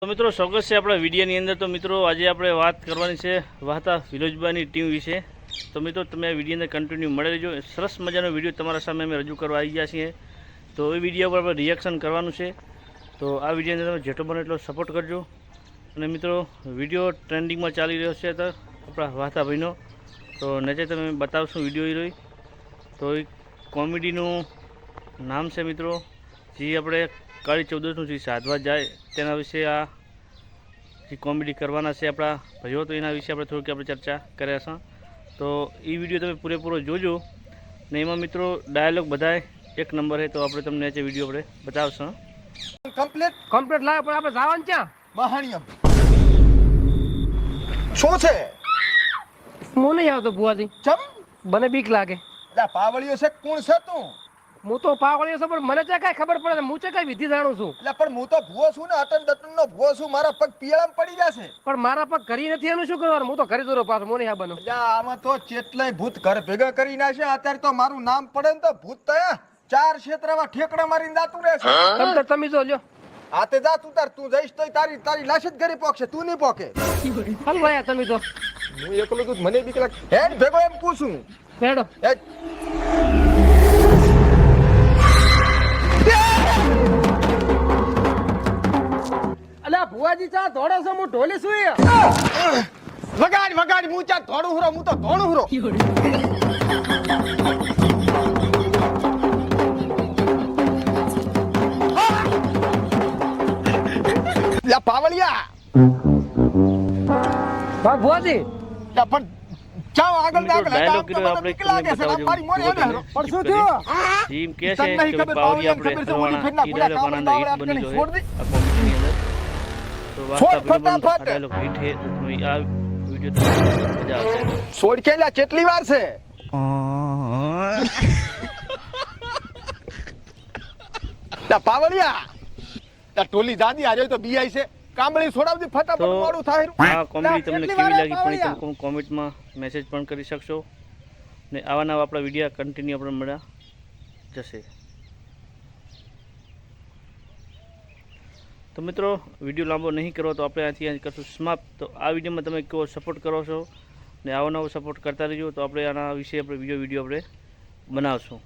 તો મિત્રો સ્વાગત છે આપણા વિડીયોની અંદર। તો મિત્રો આજે આપણે વાત કરવાની છે વાહતા વિલોજબાની ટીમ વિશે। તો મિત્રો તમે આ વિડીયોની અંદર કન્ટિન્યુ મળે રહેજો। સરસ મજાનો વિડીયો તમારા સામે અમે રજૂ કરવા આવી ગયા છીએ। તો એ વિડીયો પર આપણે રિએક્શન કરવાનું છે। તો આ વિડીયોને તમે જેટલો બને એટલો સપોર્ટ કરજો। અને મિત્રો વિડીયો ટ્રેન્ડિંગમાં ચાલી રહ્યો છે તો આપણા વાહતા ભાઈનો। તો નીચે તમે બતાવશું વિડીયો હીરોઈ। તો એ કોમેડીનું નામ છે મિત્રો, જે આપણે કાળી ચૌદસનું જે સાધવા જાય તેના વિશે આ જે કોમેડી કરવાના છે આપણા ભાઈઓ। તો એના વિશે આપણે થોડીક આપણે ચર્ચા કર્યા છે। તો એ વિડીયો તમે પૂરેપૂરો જોજો ને એમાં મિત્રો ડાયલોગ બધાય એક નંબર છે। તો આપણે તમને નીચે વિડીયો આપણે બતાવશું। કમ્પ્લીટ લાવે પણ આપણે જવાનું ક્યાં? બહાણિયમ શું છે? હું નહીં આવતો ભુવાજી, ચમ મને બીક લાગે। લા પાવળિયો છે, કોણ છે તું? હું તો પાવળ્યો છું પણ મને ક્યાં કઈ ખબર પડે? હું કઈ વિધિ જાણું છું લા પણ હું તો ભૂવો છું ને, અટન દટન નો ભૂવો છું। મારા પગ પીળામાં પડી જશે। પણ મારા પગ કરી નથી, એનું શું કરવાનું? હું તો ઘરે દોરો પાછો, મને આ બનો। લા આમાં તો ચેટલાય ભૂત ઘર ભેગા કરી નાખ્યા। અત્યારે તો મારું નામ પડે ને તો ભૂત તો ચાર ક્ષેત્રમાં ઠેકડા મારીને જાતું રહેશે। તમે જો લ્યો આ તે જા તું તાર, તું જઈશ તો તારી લાશ જ ઘરે પોકશે, તું નહીં પોકે। હાલ ભાઈ તમે તો હું એકલો તું મને બીક લાગે। હેડ ભેગો એમ પૂછું હેડો। હેડ અલ્યા ભુવાજી ચા ધોડો છો, હું ઢોલી છું। વગાડ વગાડ, હું ચા ધોડું હુરો, હું તો ધોણું હુરો। લા પાવળિયા હા ભુવાજી, લા પણ ચાવ આગળ મિત્રો આગળ ડાયલોગ કીધો આપણે લાગે છે તમને મારી મોને બતાવજો। હેડે। પણ શું થયું? ટીમ કે તને છે નહીં કે ખબર, પાવડી પાવડિયાને આપણે ખબર છે, ઓલી કરવાના ફેરના ઈ પૂરા ડાયલોગ કામમાં આનંદ હિટ બની છોડ દે। આ કોમેડીની અંદર। તો વાસ્તા ફટાફટ। ડાયલોગ હિટ છે તો તમે આ વિડીયો તમને મજા આવશે। છોડ કે લા કેટલી વાર છે? લા પાવળિયા, લા ટોલી દાદી આજે તો બીઆઈ છે, કામળી છોડાવતી ફટાફટ, તો મોડું થાય। આ કોમેડી તમને કેવી લાગી પણ એ તમે કોમેન્ટમાં મેસેજ પણ કરી શકશો ને આવા નવા આપણા વિડીયો કન્ટિન્યુ આપણે મળ્યા જશે। તો મિત્રો વિડીયો લાંબો નહીં કરો તો આપણે અહીંથી કરશું સમાપ્ત। તો આ વિડીયોમાં તમે કેવો સપોર્ટ કરો છો ને આવો નવો સપોર્ટ કરતા રહીજો। તો આપણે આના વિશે આપણે વિડીયો આપણે બનાવશું।